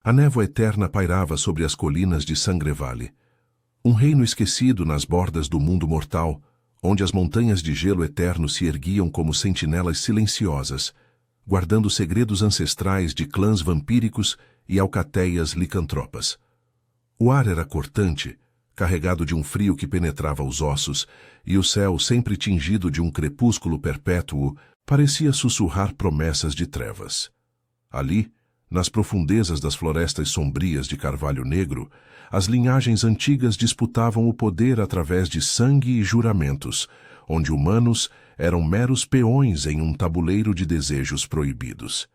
A névoa eterna pairava sobre as colinas de Sangrevale. Um reino esquecido nas bordas do mundo mortal, onde as montanhas de gelo eterno se erguiam como sentinelas silenciosas, guardando segredos ancestrais de clãs vampíricos e alcateias licantropas. O ar era cortante, carregado de um frio que penetrava os ossos, e o céu, sempre tingido de um crepúsculo perpétuo, parecia sussurrar promessas de trevas. Ali, nas profundezas das florestas sombrias de carvalho negro, as linhagens antigas disputavam o poder através de sangue e juramentos, onde humanos eram meros peões em um tabuleiro de desejos proibidos.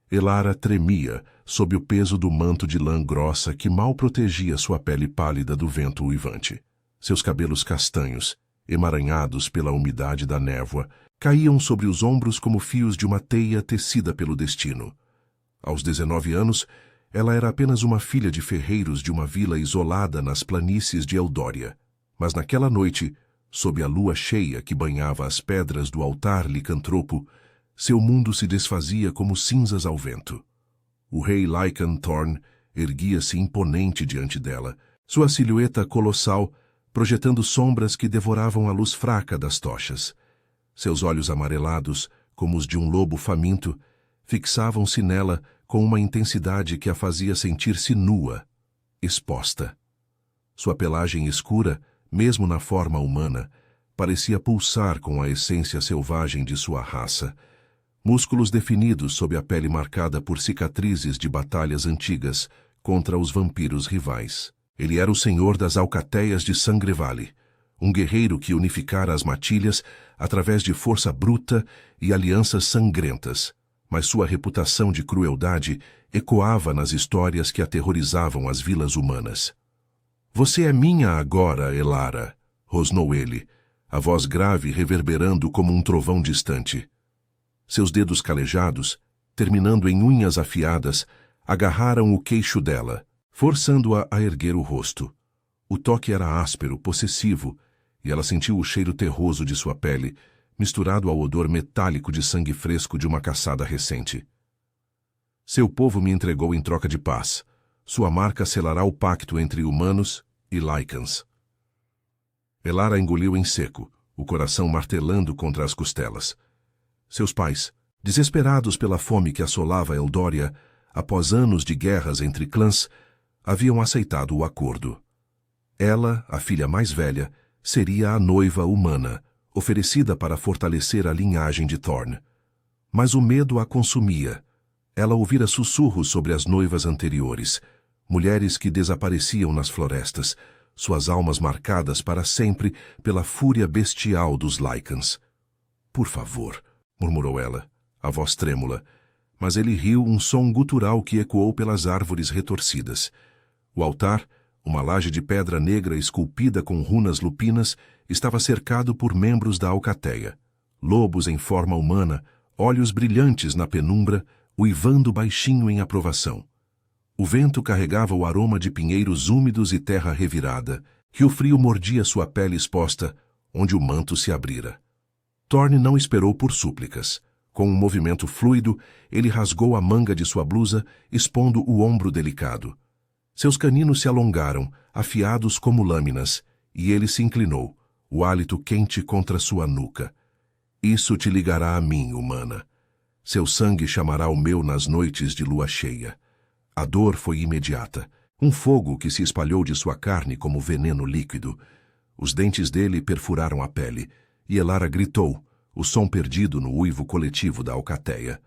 Elara tremia sob o peso do manto de lã grossa que mal protegia sua pele pálida do vento uivante. Seus cabelos castanhos, emaranhados pela umidade da névoa, caíam sobre os ombros como fios de uma teia tecida pelo destino. Aos 19 anos, ela era apenas uma filha de ferreiros de uma vila isolada nas planícies de Eldória. Mas naquela noite, sob a lua cheia que banhava as pedras do altar licantropo, seu mundo se desfazia como cinzas ao vento. O rei Lycan Thorn erguia-se imponente diante dela, sua silhueta colossal projetando sombras que devoravam a luz fraca das tochas. Seus olhos amarelados, como os de um lobo faminto, fixavam-se nela com uma intensidade que a fazia sentir-se nua, exposta. Sua pelagem escura, mesmo na forma humana, parecia pulsar com a essência selvagem de sua raça. Músculos definidos sob a pele marcada por cicatrizes de batalhas antigas contra os vampiros rivais. Ele era o senhor das alcateias de Sangrevale, um guerreiro que unificara as matilhas através de força bruta e alianças sangrentas, mas sua reputação de crueldade ecoava nas histórias que aterrorizavam as vilas humanas. "Você é minha agora, Elara", rosnou ele, a voz grave reverberando como um trovão distante. Seus dedos calejados, terminando em unhas afiadas, agarraram o queixo dela, forçando-a a erguer o rosto. O toque era áspero, possessivo, e ela sentiu o cheiro terroso de sua pele, misturado ao odor metálico de sangue fresco de uma caçada recente. "Seu povo me entregou em troca de paz. Sua marca selará o pacto entre humanos e Lycans." Elara engoliu em seco, o coração martelando contra as costelas. Seus pais, desesperados pela fome que assolava Eldória, após anos de guerras entre clãs, haviam aceitado o acordo. Ela, a filha mais velha, seria a noiva humana, oferecida para fortalecer a linhagem de Thorn. Mas o medo a consumia. Ela ouvira sussurros sobre as noivas anteriores, mulheres que desapareciam nas florestas, suas almas marcadas para sempre pela fúria bestial dos Lycans. "Por favor", murmurou ela, a voz trêmula, mas ele riu um som gutural que ecoou pelas árvores retorcidas. O altar, uma laje de pedra negra esculpida com runas lupinas, estava cercado por membros da alcateia, lobos em forma humana, olhos brilhantes na penumbra, uivando baixinho em aprovação. O vento carregava o aroma de pinheiros úmidos e terra revirada, que o frio mordia sua pele exposta, onde o manto se abrira. Thorn não esperou por súplicas. Com um movimento fluido, ele rasgou a manga de sua blusa, expondo o ombro delicado. Seus caninos se alongaram, afiados como lâminas, e ele se inclinou, o hálito quente contra sua nuca. "Isso te ligará a mim, humana. Seu sangue chamará o meu nas noites de lua cheia." A dor foi imediata, um fogo que se espalhou de sua carne como veneno líquido. Os dentes dele perfuraram a pele, e Elara gritou, o som perdido no uivo coletivo da alcateia.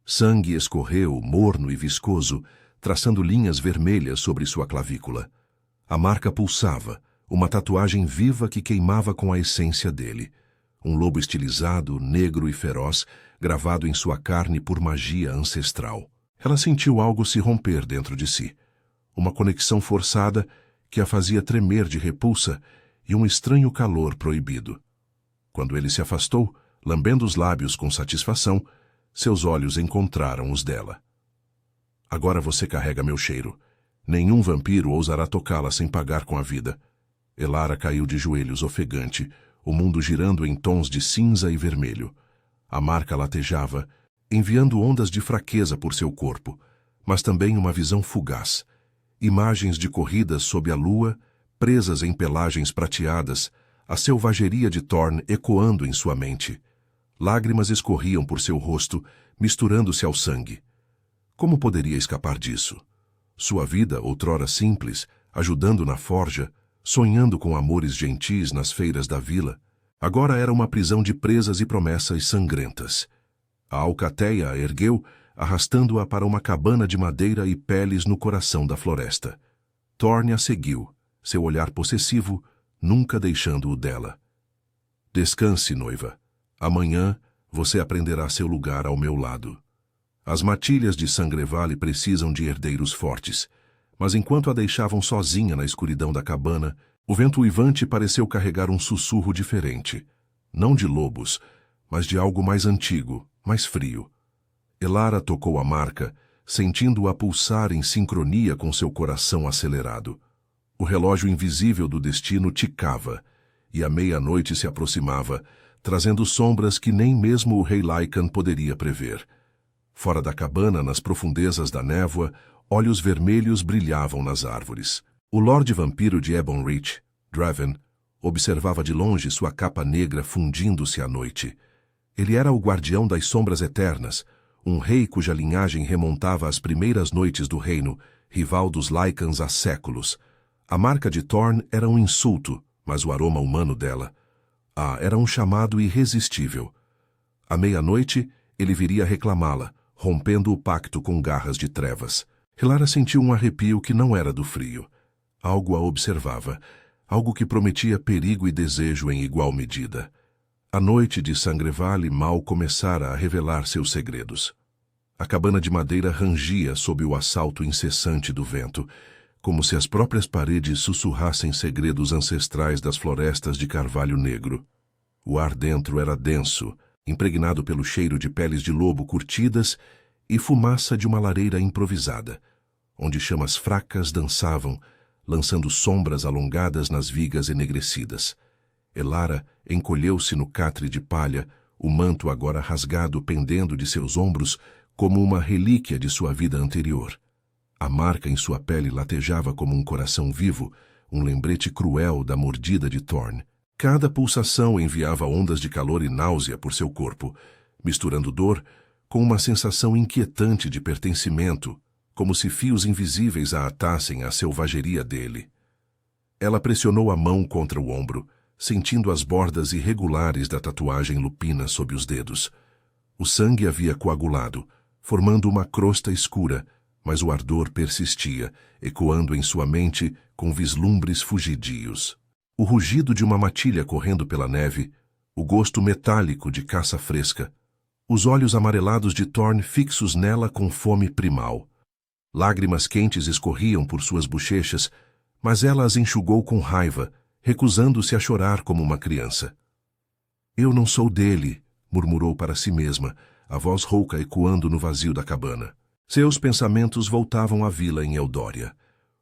Sangue escorreu, morno e viscoso, traçando linhas vermelhas sobre sua clavícula. A marca pulsava, uma tatuagem viva que queimava com a essência dele. Um lobo estilizado, negro e feroz, gravado em sua carne por magia ancestral. Ela sentiu algo se romper dentro de si. Uma conexão forçada que a fazia tremer de repulsa e um estranho calor proibido. Quando ele se afastou, lambendo os lábios com satisfação, seus olhos encontraram os dela. "Agora você carrega meu cheiro. Nenhum vampiro ousará tocá-la sem pagar com a vida." Elara caiu de joelhos ofegante, o mundo girando em tons de cinza e vermelho. A marca latejava, enviando ondas de fraqueza por seu corpo, mas também uma visão fugaz. Imagens de corridas sob a lua, presas em pelagens prateadas, a selvageria de Thorne ecoando em sua mente. Lágrimas escorriam por seu rosto, misturando-se ao sangue. Como poderia escapar disso? Sua vida, outrora simples, ajudando na forja, sonhando com amores gentis nas feiras da vila, agora era uma prisão de presas e promessas sangrentas. A alcateia a ergueu, arrastando-a para uma cabana de madeira e peles no coração da floresta. Thorne a seguiu, seu olhar possessivo, nunca deixando-o dela. Descanse, noiva. Amanhã você aprenderá seu lugar ao meu lado. As matilhas de Sangrevale precisam de herdeiros fortes, mas enquanto a deixavam sozinha na escuridão da cabana, o vento uivante pareceu carregar um sussurro diferente, não de lobos, mas de algo mais antigo, mais frio. Elara tocou a marca, sentindo-a pulsar em sincronia com seu coração acelerado. O relógio invisível do destino ticava, e a meia-noite se aproximava, trazendo sombras que nem mesmo o rei Lycan poderia prever. Fora da cabana, nas profundezas da névoa, olhos vermelhos brilhavam nas árvores. O Lorde Vampiro de Ebonreach, Draven, observava de longe sua capa negra fundindo-se à noite. Ele era o guardião das sombras eternas, um rei cuja linhagem remontava às primeiras noites do reino, rival dos Lycans há séculos. A marca de Thorne era um insulto, mas o aroma humano dela era um chamado irresistível. À meia-noite, ele viria reclamá-la, rompendo o pacto com garras de trevas. Elara sentiu um arrepio que não era do frio. Algo a observava, algo que prometia perigo e desejo em igual medida. A noite de Sangrevale mal começara a revelar seus segredos. A cabana de madeira rangia sob o assalto incessante do vento, como se as próprias paredes sussurrassem segredos ancestrais das florestas de carvalho negro. O ar dentro era denso, impregnado pelo cheiro de peles de lobo curtidas e fumaça de uma lareira improvisada, onde chamas fracas dançavam, lançando sombras alongadas nas vigas enegrecidas. Elara encolheu-se no catre de palha, o manto agora rasgado pendendo de seus ombros como uma relíquia de sua vida anterior. A marca em sua pele latejava como um coração vivo, um lembrete cruel da mordida de Thorne. Cada pulsação enviava ondas de calor e náusea por seu corpo, misturando dor com uma sensação inquietante de pertencimento, como se fios invisíveis a atassem à selvageria dele. Ela pressionou a mão contra o ombro, sentindo as bordas irregulares da tatuagem lupina sob os dedos. O sangue havia coagulado, formando uma crosta escura, mas o ardor persistia, ecoando em sua mente com vislumbres fugidios. O rugido de uma matilha correndo pela neve, o gosto metálico de caça fresca, os olhos amarelados de Thorne fixos nela com fome primal. Lágrimas quentes escorriam por suas bochechas, mas ela as enxugou com raiva, recusando-se a chorar como uma criança. "Eu não sou dele", murmurou para si mesma, a voz rouca ecoando no vazio da cabana. Seus pensamentos voltavam à vila em Eldória.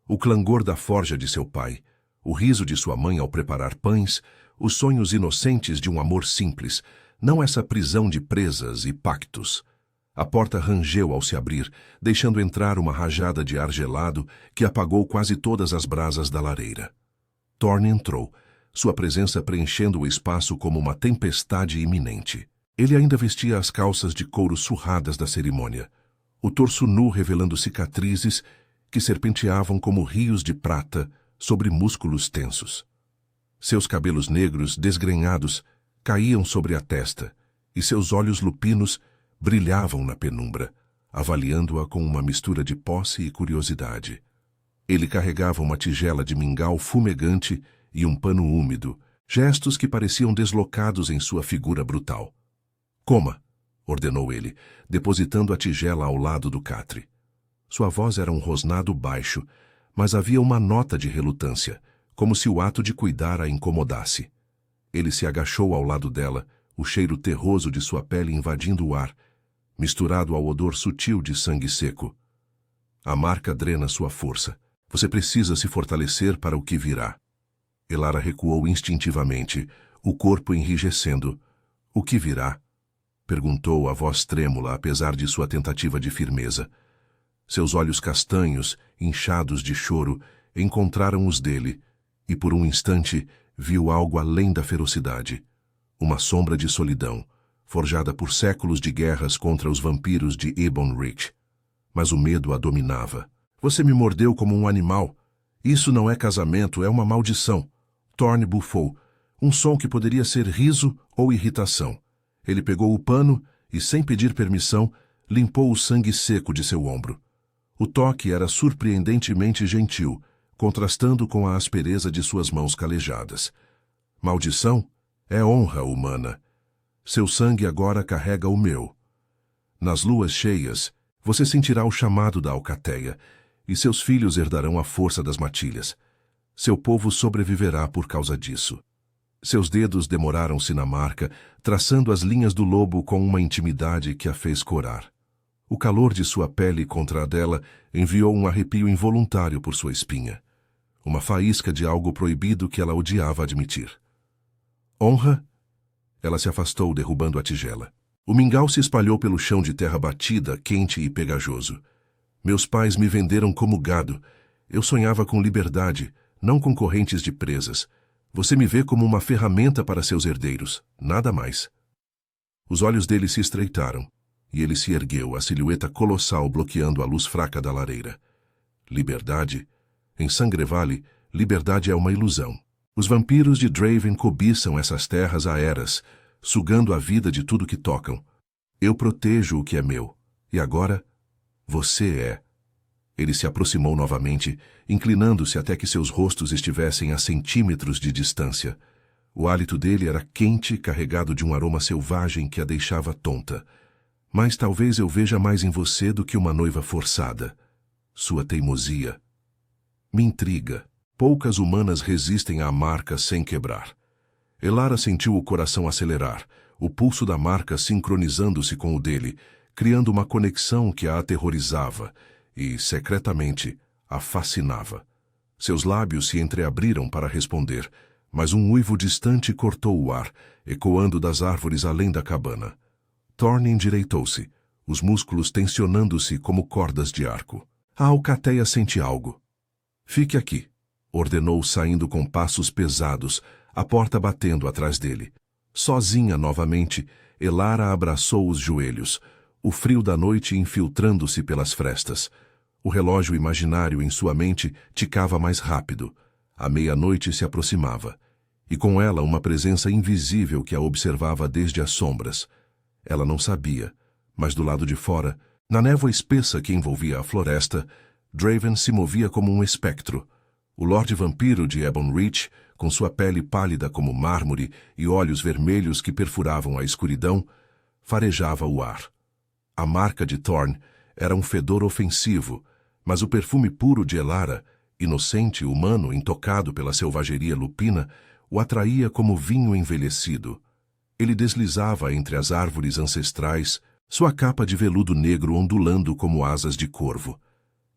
O clangor da forja de seu pai, o riso de sua mãe ao preparar pães, os sonhos inocentes de um amor simples, não essa prisão de presas e pactos. A porta rangeu ao se abrir, deixando entrar uma rajada de ar gelado que apagou quase todas as brasas da lareira. Thorne entrou, sua presença preenchendo o espaço como uma tempestade iminente. Ele ainda vestia as calças de couro surradas da cerimônia, o torso nu revelando cicatrizes que serpenteavam como rios de prata sobre músculos tensos. Seus cabelos negros, desgrenhados, caíam sobre a testa, e seus olhos lupinos brilhavam na penumbra, avaliando-a com uma mistura de posse e curiosidade. Ele carregava uma tigela de mingau fumegante e um pano úmido, gestos que pareciam deslocados em sua figura brutal. "Coma", ordenou ele, depositando a tigela ao lado do catre. Sua voz era um rosnado baixo, mas havia uma nota de relutância, como se o ato de cuidar a incomodasse. Ele se agachou ao lado dela, o cheiro terroso de sua pele invadindo o ar, misturado ao odor sutil de sangue seco. "A marca drena sua força. Você precisa se fortalecer para o que virá." Elara recuou instintivamente, o corpo enrijecendo. "O que virá?" perguntou a voz trêmula, apesar de sua tentativa de firmeza. Seus olhos castanhos, inchados de choro, encontraram os dele, e por um instante viu algo além da ferocidade. Uma sombra de solidão, forjada por séculos de guerras contra os vampiros de Ebon Ridge. Mas o medo a dominava. Você me mordeu como um animal. Isso não é casamento, é uma maldição. Thorne bufou, um som que poderia ser riso ou irritação. Ele pegou o pano e, sem pedir permissão, limpou o sangue seco de seu ombro. O toque era surpreendentemente gentil, contrastando com a aspereza de suas mãos calejadas. Maldição é honra humana. Seu sangue agora carrega o meu. Nas luas cheias, você sentirá o chamado da alcateia, e seus filhos herdarão a força das matilhas. Seu povo sobreviverá por causa disso. Seus dedos demoraram-se na marca, traçando as linhas do lobo com uma intimidade que a fez corar. O calor de sua pele contra a dela enviou um arrepio involuntário por sua espinha. Uma faísca de algo proibido que ela odiava admitir. Honra? Ela se afastou, derrubando a tigela. O mingau se espalhou pelo chão de terra batida, quente e pegajoso. Meus pais me venderam como gado. Eu sonhava com liberdade, não com correntes de presas. Você me vê como uma ferramenta para seus herdeiros, nada mais. Os olhos dele se estreitaram, e ele se ergueu, a silhueta colossal bloqueando a luz fraca da lareira. Liberdade? Em Sangrevale, liberdade é uma ilusão. Os vampiros de Draven cobiçam essas terras há eras, sugando a vida de tudo que tocam. Eu protejo o que é meu, e agora você é. Ele se aproximou novamente, inclinando-se até que seus rostos estivessem a centímetros de distância. O hálito dele era quente, carregado de um aroma selvagem que a deixava tonta. Mas talvez eu veja mais em você do que uma noiva forçada. Sua teimosia me intriga. Poucas humanas resistem à marca sem quebrar. Elara sentiu o coração acelerar, o pulso da marca sincronizando-se com o dele, criando uma conexão que a aterrorizava e, secretamente, a fascinava. Seus lábios se entreabriram para responder, mas um uivo distante cortou o ar, ecoando das árvores além da cabana. Thorne endireitou-se, os músculos tensionando-se como cordas de arco. A alcateia sente algo. Fique aqui, ordenou saindo com passos pesados, a porta batendo atrás dele. Sozinha novamente, Elara abraçou os joelhos, o frio da noite infiltrando-se pelas frestas. O relógio imaginário em sua mente ticava mais rápido. A meia-noite se aproximava, e com ela uma presença invisível que a observava desde as sombras. Ela não sabia, mas do lado de fora, na névoa espessa que envolvia a floresta, Draven se movia como um espectro. O Lorde Vampiro de Ebon Ridge, com sua pele pálida como mármore e olhos vermelhos que perfuravam a escuridão, farejava o ar. A marca de Thorne era um fedor ofensivo, mas o perfume puro de Elara, inocente, humano, intocado pela selvageria lupina, o atraía como vinho envelhecido. Ele deslizava entre as árvores ancestrais, sua capa de veludo negro ondulando como asas de corvo.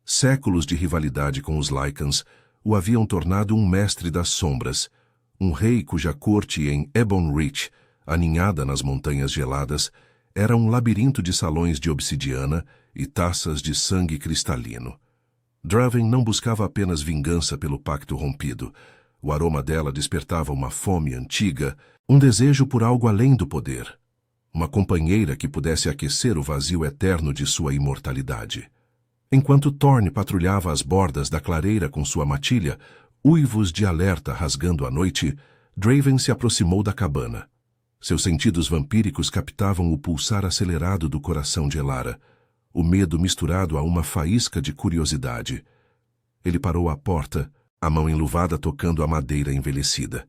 Séculos de rivalidade com os Lycans o haviam tornado um mestre das sombras, um rei cuja corte em Ebon Ridge, aninhada nas montanhas geladas, era um labirinto de salões de obsidiana e taças de sangue cristalino. Draven não buscava apenas vingança pelo pacto rompido. O aroma dela despertava uma fome antiga, um desejo por algo além do poder. Uma companheira que pudesse aquecer o vazio eterno de sua imortalidade. Enquanto Thorne patrulhava as bordas da clareira com sua matilha, uivos de alerta rasgando a noite, Draven se aproximou da cabana. Seus sentidos vampíricos captavam o pulsar acelerado do coração de Elara, o medo misturado a uma faísca de curiosidade. Ele parou à porta, a mão enluvada tocando a madeira envelhecida.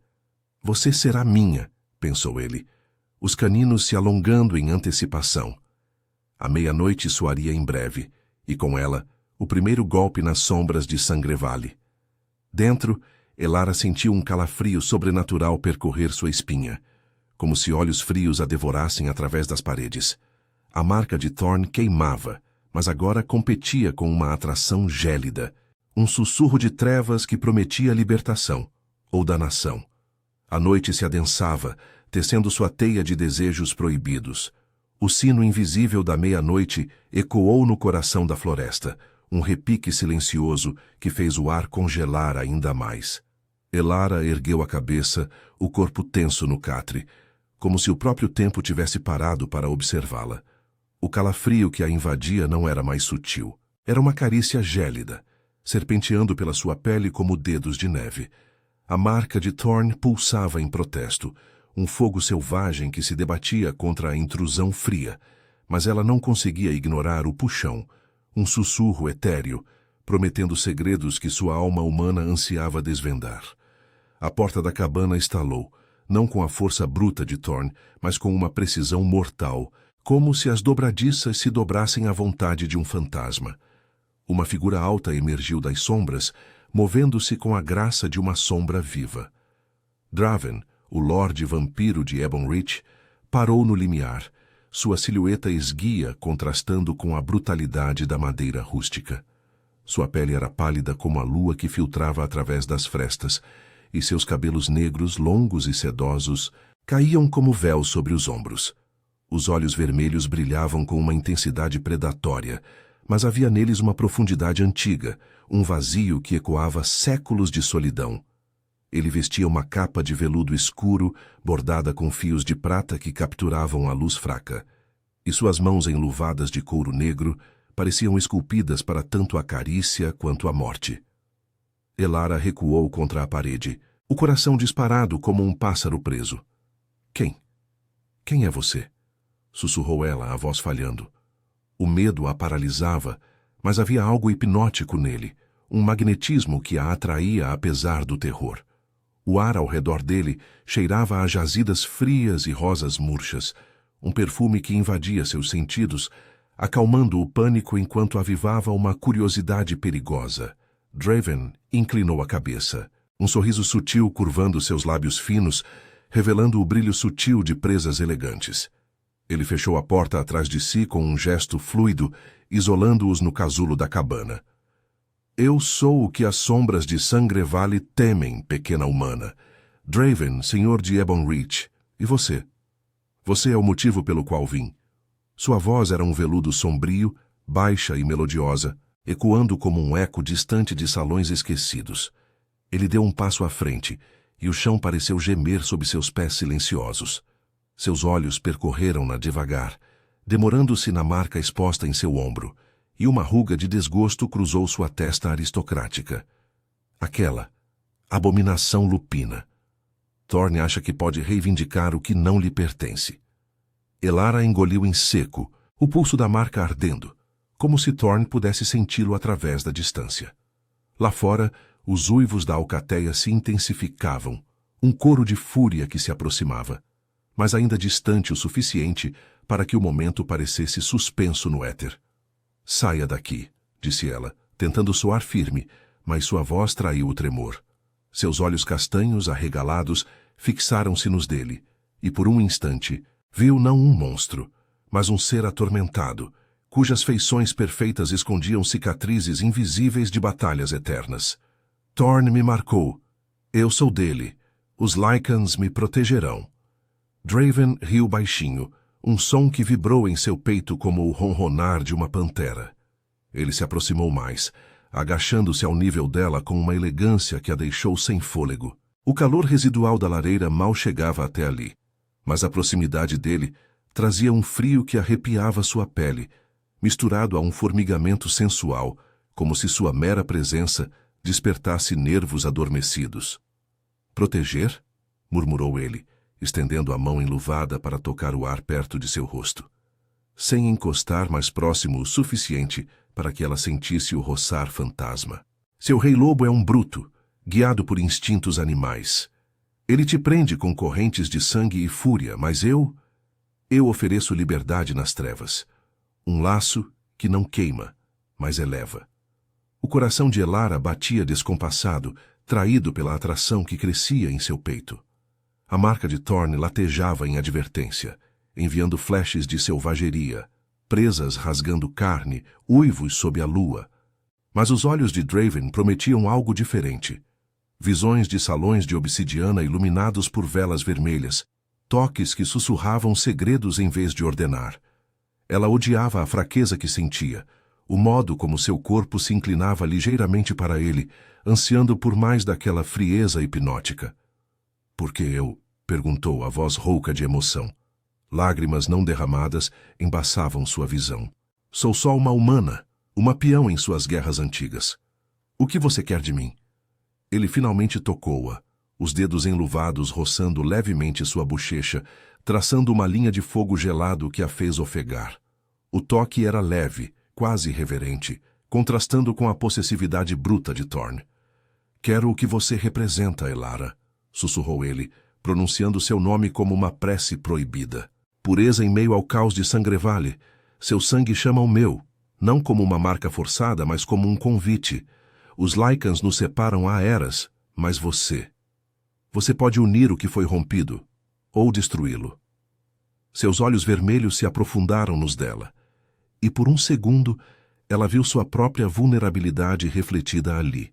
Você será minha, pensou ele, os caninos se alongando em antecipação. A meia-noite soaria em breve, e com ela, o primeiro golpe nas sombras de Sangrevale. Dentro, Elara sentiu um calafrio sobrenatural percorrer sua espinha, como se olhos frios a devorassem através das paredes. A marca de Thorne queimava, mas agora competia com uma atração gélida, um sussurro de trevas que prometia libertação, ou danação. A noite se adensava, tecendo sua teia de desejos proibidos. O sino invisível da meia-noite ecoou no coração da floresta, um repique silencioso que fez o ar congelar ainda mais. Elara ergueu a cabeça, o corpo tenso no catre, como se o próprio tempo tivesse parado para observá-la. O calafrio que a invadia não era mais sutil. Era uma carícia gélida, serpenteando pela sua pele como dedos de neve. A marca de Thorne pulsava em protesto, um fogo selvagem que se debatia contra a intrusão fria, mas ela não conseguia ignorar o puxão, um sussurro etéreo, prometendo segredos que sua alma humana ansiava desvendar. A porta da cabana estalou, não com a força bruta de Thorne, mas com uma precisão mortal, como se as dobradiças se dobrassem à vontade de um fantasma. Uma figura alta emergiu das sombras, movendo-se com a graça de uma sombra viva. Draven, o Lorde Vampiro de Ebonreach, parou no limiar, sua silhueta esguia contrastando com a brutalidade da madeira rústica. Sua pele era pálida como a lua que filtrava através das frestas, e seus cabelos negros, longos e sedosos, caíam como véu sobre os ombros. Os olhos vermelhos brilhavam com uma intensidade predatória, mas havia neles uma profundidade antiga, um vazio que ecoava séculos de solidão. Ele vestia uma capa de veludo escuro, bordada com fios de prata que capturavam a luz fraca, e suas mãos enluvadas de couro negro pareciam esculpidas para tanto a carícia quanto a morte. Elara recuou contra a parede, o coração disparado como um pássaro preso. Quem? Quem é você? Sussurrou ela, a voz falhando. O medo a paralisava, mas havia algo hipnótico nele, um magnetismo que a atraía apesar do terror. O ar ao redor dele cheirava a jazidas frias e rosas murchas, um perfume que invadia seus sentidos, acalmando o pânico enquanto avivava uma curiosidade perigosa. Draven inclinou a cabeça, um sorriso sutil curvando seus lábios finos, revelando o brilho sutil de presas elegantes. Ele fechou a porta atrás de si com um gesto fluido, isolando-os no casulo da cabana. Eu sou o que as sombras de Sangrevale temem, pequena humana. Draven, senhor de Ebonreach. E você? Você é o motivo pelo qual vim. Sua voz era um veludo sombrio, baixa e melodiosa, ecoando como um eco distante de salões esquecidos. Ele deu um passo à frente, e o chão pareceu gemer sob seus pés silenciosos. Seus olhos percorreram-na devagar, demorando-se na marca exposta em seu ombro, e uma ruga de desgosto cruzou sua testa aristocrática. Aquela abominação lupina. Thorne acha que pode reivindicar o que não lhe pertence. Elara engoliu em seco, o pulso da marca ardendo, como se Thorne pudesse senti-lo através da distância. Lá fora, os uivos da alcateia se intensificavam, um coro de fúria que se aproximava, mas ainda distante o suficiente para que o momento parecesse suspenso no éter. Saia daqui, disse ela, tentando soar firme, mas sua voz traiu o tremor. Seus olhos castanhos, arregalados, fixaram-se nos dele, e por um instante viu não um monstro, mas um ser atormentado, cujas feições perfeitas escondiam cicatrizes invisíveis de batalhas eternas. Thorne me marcou. Eu sou dele. Os Lycans me protegerão. Draven riu baixinho, um som que vibrou em seu peito como o ronronar de uma pantera. Ele se aproximou mais, agachando-se ao nível dela com uma elegância que a deixou sem fôlego. O calor residual da lareira mal chegava até ali, mas a proximidade dele trazia um frio que arrepiava sua pele, misturado a um formigamento sensual, como se sua mera presença despertasse nervos adormecidos. Proteger? Murmurou ele, estendendo a mão enluvada para tocar o ar perto de seu rosto, sem encostar mais próximo o suficiente para que ela sentisse o roçar fantasma. Seu rei-lobo é um bruto, guiado por instintos animais. Ele te prende com correntes de sangue e fúria, mas eu ofereço liberdade nas trevas. Um laço que não queima, mas eleva. O coração de Elara batia descompassado, traído pela atração que crescia em seu peito. A marca de Thorne latejava em advertência, enviando flashes de selvageria, presas rasgando carne, uivos sob a lua. Mas os olhos de Draven prometiam algo diferente. Visões de salões de obsidiana iluminados por velas vermelhas, toques que sussurravam segredos em vez de ordenar. Ela odiava a fraqueza que sentia, o modo como seu corpo se inclinava ligeiramente para ele, ansiando por mais daquela frieza hipnótica. "Por que eu?" perguntou a voz rouca de emoção. Lágrimas não derramadas embaçavam sua visão. "Sou só uma humana, uma peão em suas guerras antigas. O que você quer de mim?" Ele finalmente tocou-a, os dedos enluvados roçando levemente sua bochecha, traçando uma linha de fogo gelado que a fez ofegar. O toque era leve, quase reverente, contrastando com a possessividade bruta de Thorne. "Quero o que você representa, Elara", sussurrou ele, pronunciando seu nome como uma prece proibida. "Pureza em meio ao caos de Sangrevale. Seu sangue chama o meu, não como uma marca forçada, mas como um convite. Os Lycans nos separam há eras, mas você pode unir o que foi rompido, ou destruí-lo." Seus olhos vermelhos se aprofundaram nos dela, e por um segundo ela viu sua própria vulnerabilidade refletida ali.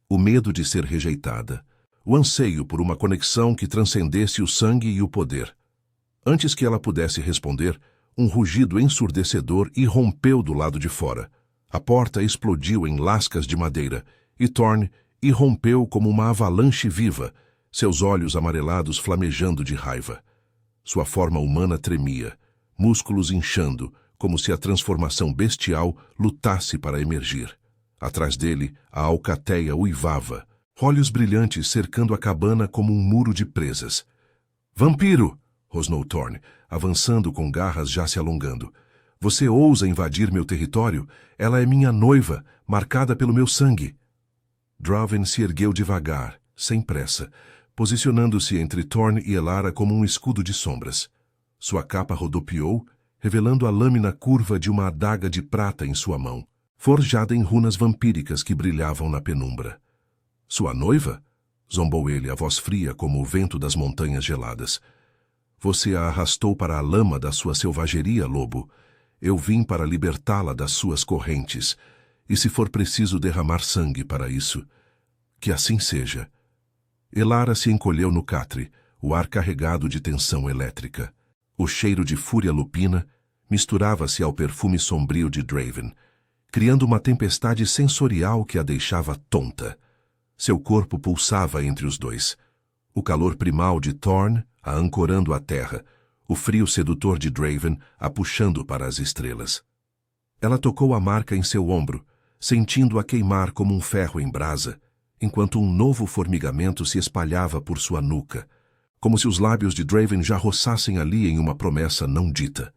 O medo de ser rejeitada, o anseio por uma conexão que transcendesse o sangue e o poder. Antes que ela pudesse responder, um rugido ensurdecedor irrompeu do lado de fora. A porta explodiu em lascas de madeira, e Thorne irrompeu como uma avalanche viva, seus olhos amarelados flamejando de raiva. Sua forma humana tremia, músculos inchando, como se a transformação bestial lutasse para emergir. Atrás dele, a alcateia uivava, olhos brilhantes cercando a cabana como um muro de presas. "Vampiro!" rosnou Thorne, avançando com garras já se alongando. "Você ousa invadir meu território? Ela é minha noiva, marcada pelo meu sangue." Droven se ergueu devagar, sem pressa, posicionando-se entre Thorne e Elara como um escudo de sombras. Sua capa rodopiou, revelando a lâmina curva de uma adaga de prata em sua mão, forjada em runas vampíricas que brilhavam na penumbra. "Sua noiva?" zombou ele, a voz fria como o vento das montanhas geladas. "Você a arrastou para a lama da sua selvageria, lobo. Eu vim para libertá-la das suas correntes, e se for preciso derramar sangue para isso, que assim seja." Elara se encolheu no catre, o ar carregado de tensão elétrica. O cheiro de fúria lupina misturava-se ao perfume sombrio de Draven, criando uma tempestade sensorial que a deixava tonta. Seu corpo pulsava entre os dois. O calor primal de Thorne a ancorando à terra, o frio sedutor de Draven a puxando para as estrelas. Ela tocou a marca em seu ombro, sentindo-a queimar como um ferro em brasa, enquanto um novo formigamento se espalhava por sua nuca, como se os lábios de Draven já roçassem ali em uma promessa não dita.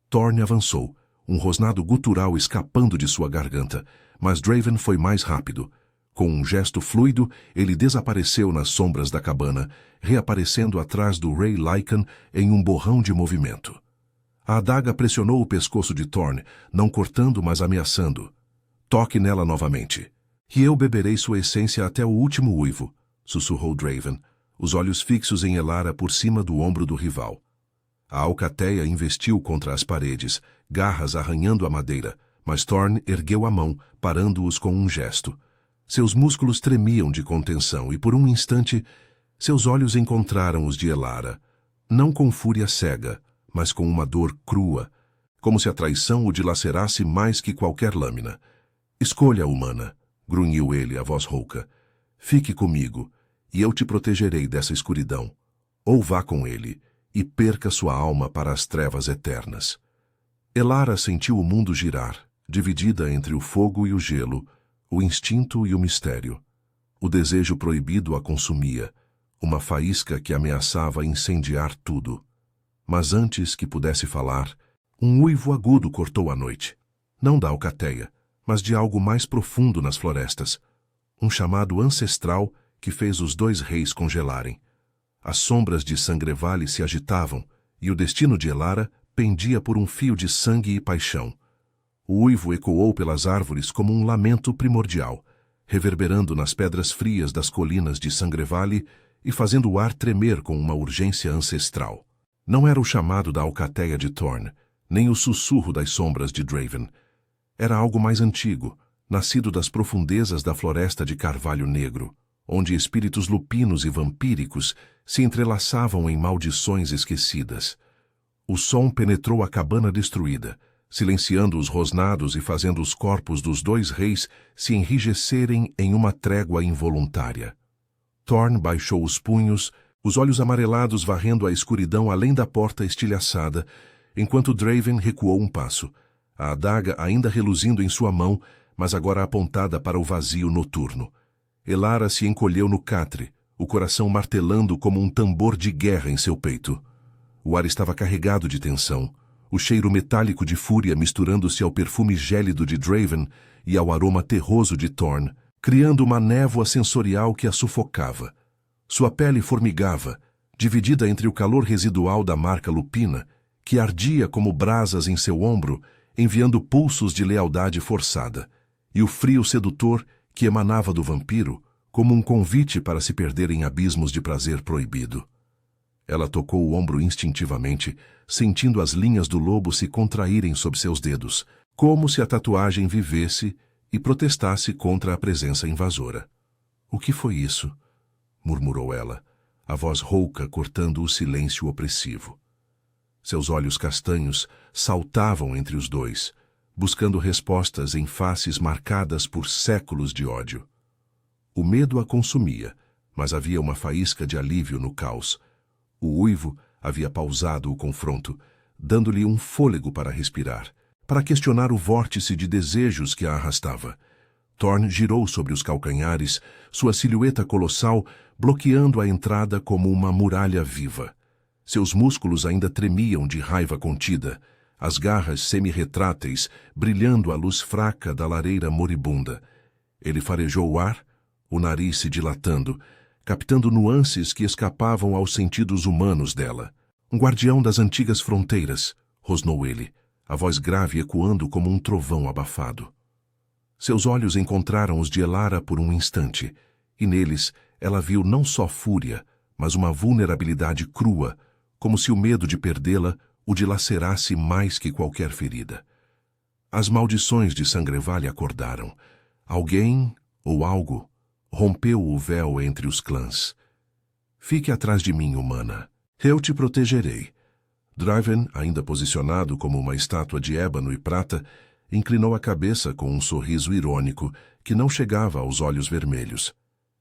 Thorne avançou, um rosnado gutural escapando de sua garganta, mas Draven foi mais rápido. Com um gesto fluido, ele desapareceu nas sombras da cabana, reaparecendo atrás do Rei Lycan em um borrão de movimento. A adaga pressionou o pescoço de Thorne, não cortando, mas ameaçando. "Toque nela novamente, e eu beberei sua essência até o último uivo", sussurrou Draven, os olhos fixos em Elara por cima do ombro do rival. A alcateia investiu contra as paredes, garras arranhando a madeira, mas Thorne ergueu a mão, parando-os com um gesto. Seus músculos tremiam de contenção e, por um instante, seus olhos encontraram os de Elara, não com fúria cega, mas com uma dor crua, como se a traição o dilacerasse mais que qualquer lâmina. "Escolha, humana", grunhiu ele, a voz rouca. "Fique comigo, e eu te protegerei dessa escuridão. Ou vá com ele, e perca sua alma para as trevas eternas." Elara sentiu o mundo girar, dividida entre o fogo e o gelo, o instinto e o mistério. O desejo proibido a consumia, uma faísca que ameaçava incendiar tudo. Mas antes que pudesse falar, um uivo agudo cortou a noite. Não da alcateia, mas de algo mais profundo nas florestas. Um chamado ancestral que fez os dois reis congelarem. As sombras de Sangrevale se agitavam, e o destino de Elara pendia por um fio de sangue e paixão. O uivo ecoou pelas árvores como um lamento primordial, reverberando nas pedras frias das colinas de Sangrevale e fazendo o ar tremer com uma urgência ancestral. Não era o chamado da alcateia de Thorne, nem o sussurro das sombras de Draven. Era algo mais antigo, nascido das profundezas da floresta de carvalho negro, onde espíritos lupinos e vampíricos se entrelaçavam em maldições esquecidas. O som penetrou a cabana destruída, silenciando os rosnados e fazendo os corpos dos dois reis se enrijecerem em uma trégua involuntária. Thorne baixou os punhos, os olhos amarelados varrendo a escuridão além da porta estilhaçada, enquanto Draven recuou um passo, a adaga ainda reluzindo em sua mão, mas agora apontada para o vazio noturno. Elara se encolheu no catre, o coração martelando como um tambor de guerra em seu peito. O ar estava carregado de tensão, o cheiro metálico de fúria misturando-se ao perfume gélido de Draven e ao aroma terroso de Thorne, criando uma névoa sensorial que a sufocava. Sua pele formigava, dividida entre o calor residual da marca lupina, que ardia como brasas em seu ombro, enviando pulsos de lealdade forçada, e o frio sedutor que emanava do vampiro, como um convite para se perder em abismos de prazer proibido. Ela tocou o ombro instintivamente, sentindo as linhas do lobo se contraírem sob seus dedos, como se a tatuagem vivesse e protestasse contra a presença invasora. "O que foi isso?" murmurou ela, a voz rouca cortando o silêncio opressivo. Seus olhos castanhos saltavam entre os dois, buscando respostas em faces marcadas por séculos de ódio. O medo a consumia, mas havia uma faísca de alívio no caos. O uivo havia pausado o confronto, dando-lhe um fôlego para respirar, para questionar o vórtice de desejos que a arrastava. Thorne girou sobre os calcanhares, sua silhueta colossal bloqueando a entrada como uma muralha viva. Seus músculos ainda tremiam de raiva contida, as garras semi-retráteis brilhando à luz fraca da lareira moribunda. Ele farejou o ar, o nariz se dilatando, captando nuances que escapavam aos sentidos humanos dela. "Um guardião das antigas fronteiras", rosnou ele, a voz grave ecoando como um trovão abafado. Seus olhos encontraram os de Elara por um instante, e neles ela viu não só fúria, mas uma vulnerabilidade crua, como se o medo de perdê-la o dilacerasse mais que qualquer ferida. As maldições de Sangrevale acordaram. Alguém, ou algo, rompeu o véu entre os clãs. "Fique atrás de mim, humana. Eu te protegerei." Draven, ainda posicionado como uma estátua de ébano e prata, inclinou a cabeça com um sorriso irônico que não chegava aos olhos vermelhos.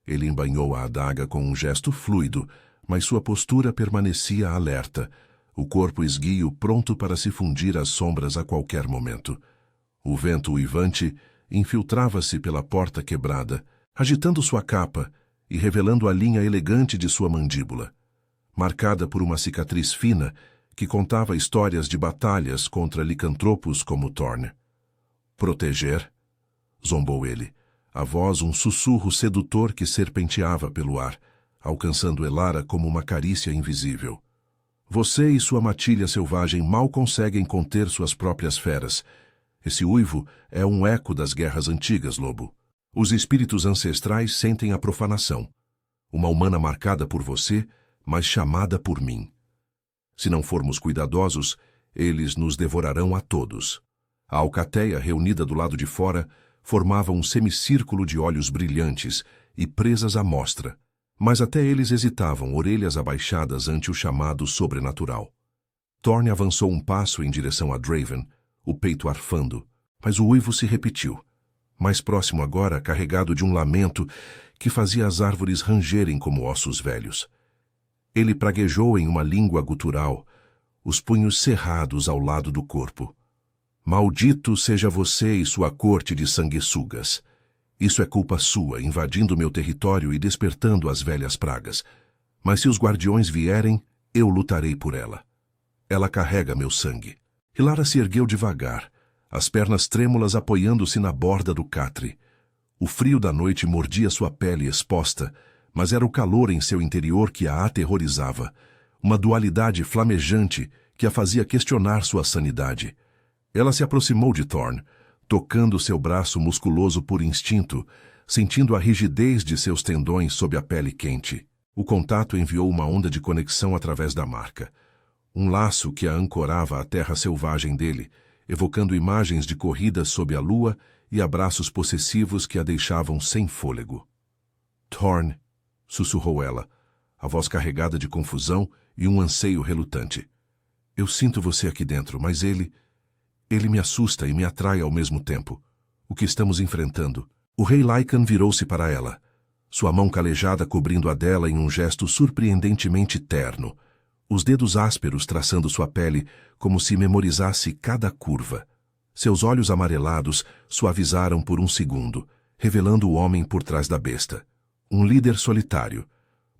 Ele embainhou a adaga com um gesto fluido, mas sua postura permanecia alerta, o corpo esguio pronto para se fundir às sombras a qualquer momento. O vento uivante infiltrava-se pela porta quebrada, agitando sua capa e revelando a linha elegante de sua mandíbula, marcada por uma cicatriz fina que contava histórias de batalhas contra licantropos como Thorne. "Proteger?" zombou ele, a voz um sussurro sedutor que serpenteava pelo ar, alcançando Elara como uma carícia invisível. "Você e sua matilha selvagem mal conseguem conter suas próprias feras. Esse uivo é um eco das guerras antigas, lobo. Os espíritos ancestrais sentem a profanação. Uma humana marcada por você, mas chamada por mim. Se não formos cuidadosos, eles nos devorarão a todos." A alcateia, reunida do lado de fora, formava um semicírculo de olhos brilhantes e presas à mostra, mas até eles hesitavam, orelhas abaixadas ante o chamado sobrenatural. Thorne avançou um passo em direção a Draven, o peito arfando, mas o uivo se repetiu, mais próximo agora, carregado de um lamento que fazia as árvores rangerem como ossos velhos. Ele praguejou em uma língua gutural, os punhos cerrados ao lado do corpo. "Maldito seja você e sua corte de sanguessugas. Isso é culpa sua, invadindo meu território e despertando as velhas pragas. Mas se os guardiões vierem, eu lutarei por ela. Ela carrega meu sangue." Elara se ergueu devagar, as pernas trêmulas apoiando-se na borda do catre. O frio da noite mordia sua pele exposta, mas era o calor em seu interior que a aterrorizava, uma dualidade flamejante que a fazia questionar sua sanidade. Ela se aproximou de Thorne, tocando seu braço musculoso por instinto, sentindo a rigidez de seus tendões sob a pele quente. O contato enviou uma onda de conexão através da marca. Um laço que a ancorava à terra selvagem dele, evocando imagens de corridas sob a lua e abraços possessivos que a deixavam sem fôlego. "Thorne", sussurrou ela, a voz carregada de confusão e um anseio relutante. "Eu sinto você aqui dentro, mas ele Ele me assusta e me atrai ao mesmo tempo. O que estamos enfrentando? O rei Lycan virou-se para ela, sua mão calejada cobrindo a dela em um gesto surpreendentemente terno, os dedos ásperos traçando sua pele como se memorizasse cada curva. Seus olhos amarelados suavizaram por um segundo, revelando o homem por trás da besta. Um líder solitário,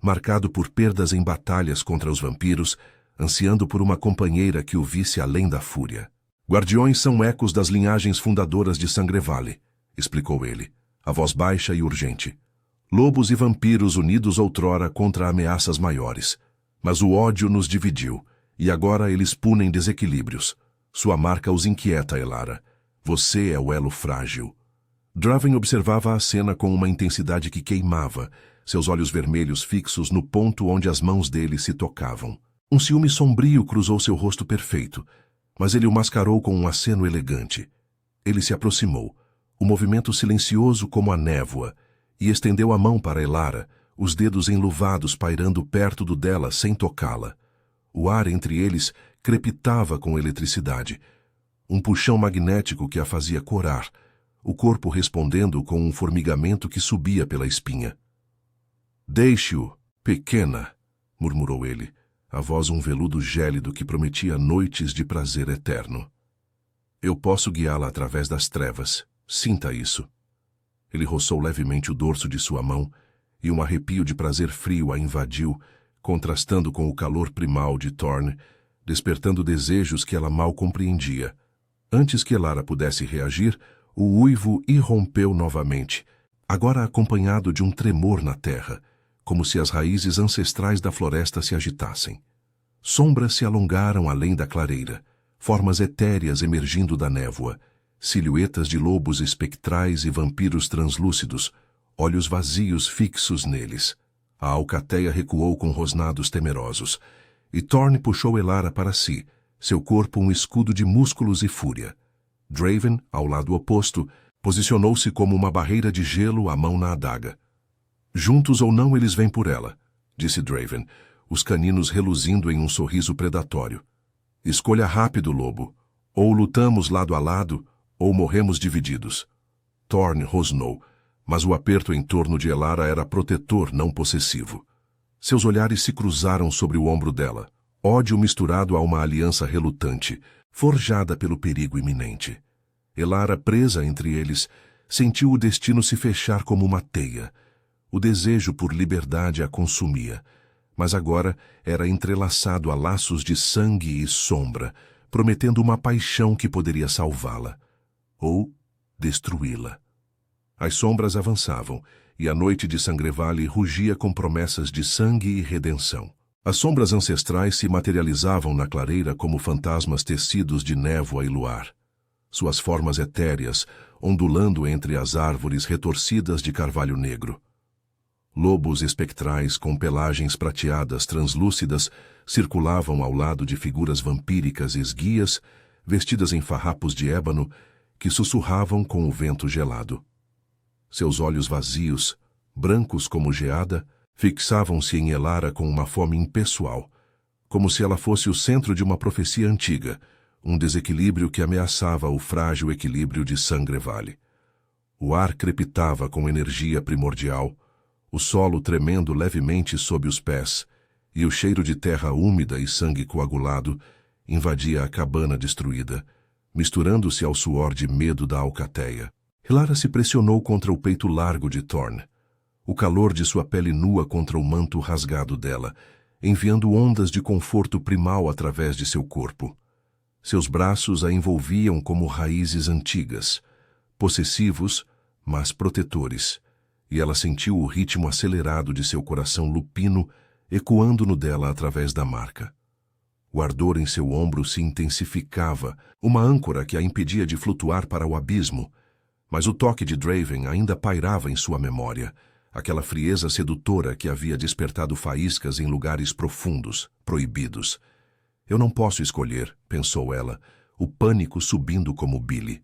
marcado por perdas em batalhas contra os vampiros, ansiando por uma companheira que o visse além da fúria. Guardiões são ecos das linhagens fundadoras de Sangrevale, explicou ele, a voz baixa e urgente. Lobos e vampiros unidos outrora contra ameaças maiores. Mas o ódio nos dividiu, e agora eles punem desequilíbrios. Sua marca os inquieta, Elara. Você é o elo frágil. Draven observava a cena com uma intensidade que queimava, seus olhos vermelhos fixos no ponto onde as mãos dele se tocavam. Um ciúme sombrio cruzou seu rosto perfeito, mas ele o mascarou com um aceno elegante. Ele se aproximou, o movimento silencioso como a névoa, e estendeu a mão para Elara, os dedos enluvados pairando perto do dela sem tocá-la. O ar entre eles crepitava com eletricidade, um puxão magnético que a fazia corar, o corpo respondendo com um formigamento que subia pela espinha. Deixe-o, pequena, murmurou ele, a voz um veludo gélido que prometia noites de prazer eterno. Eu posso guiá-la através das trevas, sinta isso. Ele roçou levemente o dorso de sua mão, e um arrepio de prazer frio a invadiu, contrastando com o calor primal de Thorn, despertando desejos que ela mal compreendia. Antes que Elara pudesse reagir, o uivo irrompeu novamente, agora acompanhado de um tremor na terra, como se as raízes ancestrais da floresta se agitassem. Sombras se alongaram além da clareira, formas etéreas emergindo da névoa, silhuetas de lobos espectrais e vampiros translúcidos, olhos vazios fixos neles. A alcateia recuou com rosnados temerosos, e Thorn puxou Elara para si, seu corpo um escudo de músculos e fúria. Draven, ao lado oposto, posicionou-se como uma barreira de gelo, a mão na adaga. Juntos ou não eles vêm por ela, disse Draven, os caninos reluzindo em um sorriso predatório. Escolha rápido, lobo. Ou lutamos lado a lado, ou morremos divididos. Thorn rosnou, mas o aperto em torno de Elara era protetor, não possessivo. Seus olhares se cruzaram sobre o ombro dela, ódio misturado a uma aliança relutante, forjada pelo perigo iminente. Elara, presa entre eles, sentiu o destino se fechar como uma teia. O desejo por liberdade a consumia, mas agora era entrelaçado a laços de sangue e sombra, prometendo uma paixão que poderia salvá-la, ou destruí-la. As sombras avançavam, e a noite de Sangrevale rugia com promessas de sangue e redenção. As sombras ancestrais se materializavam na clareira como fantasmas tecidos de névoa e luar. Suas formas etéreas, ondulando entre as árvores retorcidas de carvalho negro. Lobos espectrais com pelagens prateadas translúcidas circulavam ao lado de figuras vampíricas esguias, vestidas em farrapos de ébano, que sussurravam com o vento gelado. Seus olhos vazios, brancos como geada, fixavam-se em Elara com uma fome impessoal, como se ela fosse o centro de uma profecia antiga, um desequilíbrio que ameaçava o frágil equilíbrio de Sangrevale. O ar crepitava com energia primordial, o solo tremendo levemente sob os pés, e o cheiro de terra úmida e sangue coagulado invadia a cabana destruída, misturando-se ao suor de medo da alcateia. Elara se pressionou contra o peito largo de Thorn, o calor de sua pele nua contra o manto rasgado dela, enviando ondas de conforto primal através de seu corpo. Seus braços a envolviam como raízes antigas, possessivos, mas protetores, e ela sentiu o ritmo acelerado de seu coração lupino ecoando no dela através da marca. O ardor em seu ombro se intensificava, uma âncora que a impedia de flutuar para o abismo, mas o toque de Draven ainda pairava em sua memória, aquela frieza sedutora que havia despertado faíscas em lugares profundos, proibidos. Eu não posso escolher, pensou ela, o pânico subindo como bile.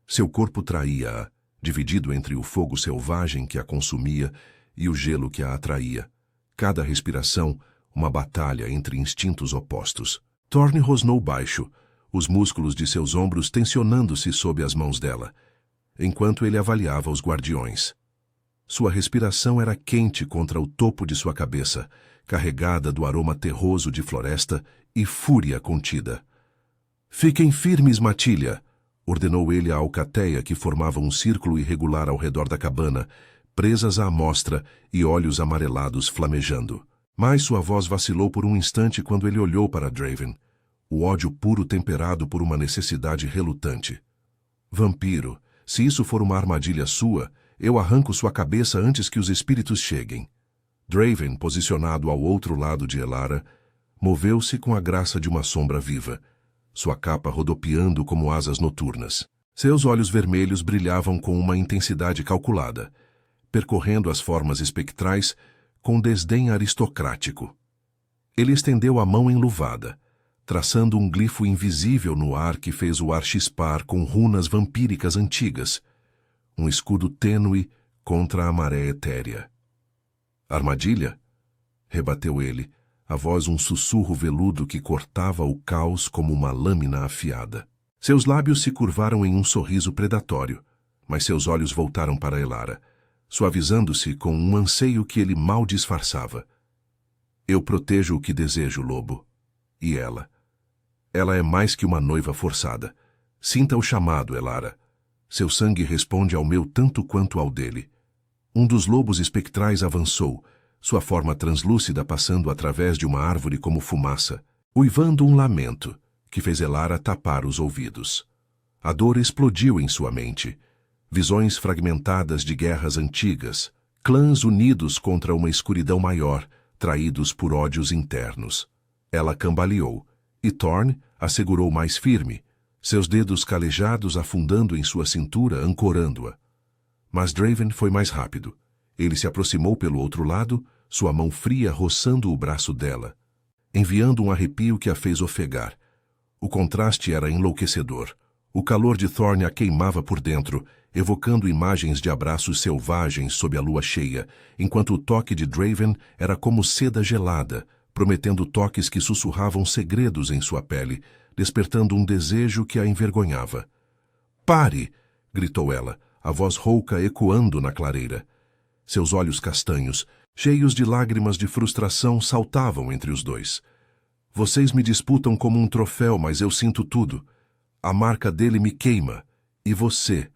Seu corpo traía-a, dividido entre o fogo selvagem que a consumia e o gelo que a atraía. Cada respiração, uma batalha entre instintos opostos. Thorn rosnou baixo, os músculos de seus ombros tensionando-se sob as mãos dela, enquanto ele avaliava os guardiões. Sua respiração era quente contra o topo de sua cabeça, carregada do aroma terroso de floresta e fúria contida. "Fiquem firmes, Matilha!" ordenou ele à alcateia que formava um círculo irregular ao redor da cabana, presas à amostra e olhos amarelados flamejando. Mas sua voz vacilou por um instante quando ele olhou para Draven, o ódio puro temperado por uma necessidade relutante. "Vampiro, se isso for uma armadilha sua, eu arranco sua cabeça antes que os espíritos cheguem." Draven, posicionado ao outro lado de Elara, moveu-se com a graça de uma sombra viva, sua capa rodopiando como asas noturnas. Seus olhos vermelhos brilhavam com uma intensidade calculada, percorrendo as formas espectrais com desdém aristocrático. Ele estendeu a mão enluvada, traçando um glifo invisível no ar que fez o ar chispar com runas vampíricas antigas, um escudo tênue contra a maré etérea. "Armadilha?" rebateu ele, a voz um sussurro veludo que cortava o caos como uma lâmina afiada. Seus lábios se curvaram em um sorriso predatório, mas seus olhos voltaram para Elara, suavizando-se com um anseio que ele mal disfarçava. "Eu protejo o que desejo, lobo. E ela? Ela é mais que uma noiva forçada. Sinta o chamado, Elara. Seu sangue responde ao meu tanto quanto ao dele." Um dos lobos espectrais avançou, sua forma translúcida passando através de uma árvore como fumaça, uivando um lamento que fez Elara tapar os ouvidos. A dor explodiu em sua mente. Visões fragmentadas de guerras antigas, clãs unidos contra uma escuridão maior, traídos por ódios internos. Ela cambaleou, e Thorn a segurou mais firme, seus dedos calejados afundando em sua cintura, ancorando-a. Mas Draven foi mais rápido. Ele se aproximou pelo outro lado, sua mão fria roçando o braço dela, enviando um arrepio que a fez ofegar. O contraste era enlouquecedor. O calor de Thorn a queimava por dentro, evocando imagens de abraços selvagens sob a lua cheia, enquanto o toque de Draven era como seda gelada, prometendo toques que sussurravam segredos em sua pele, despertando um desejo que a envergonhava. "Pare!" gritou ela, a voz rouca ecoando na clareira. Seus olhos castanhos, cheios de lágrimas de frustração, saltavam entre os dois. "Vocês me disputam como um troféu, mas eu sinto tudo. A marca dele me queima. E você?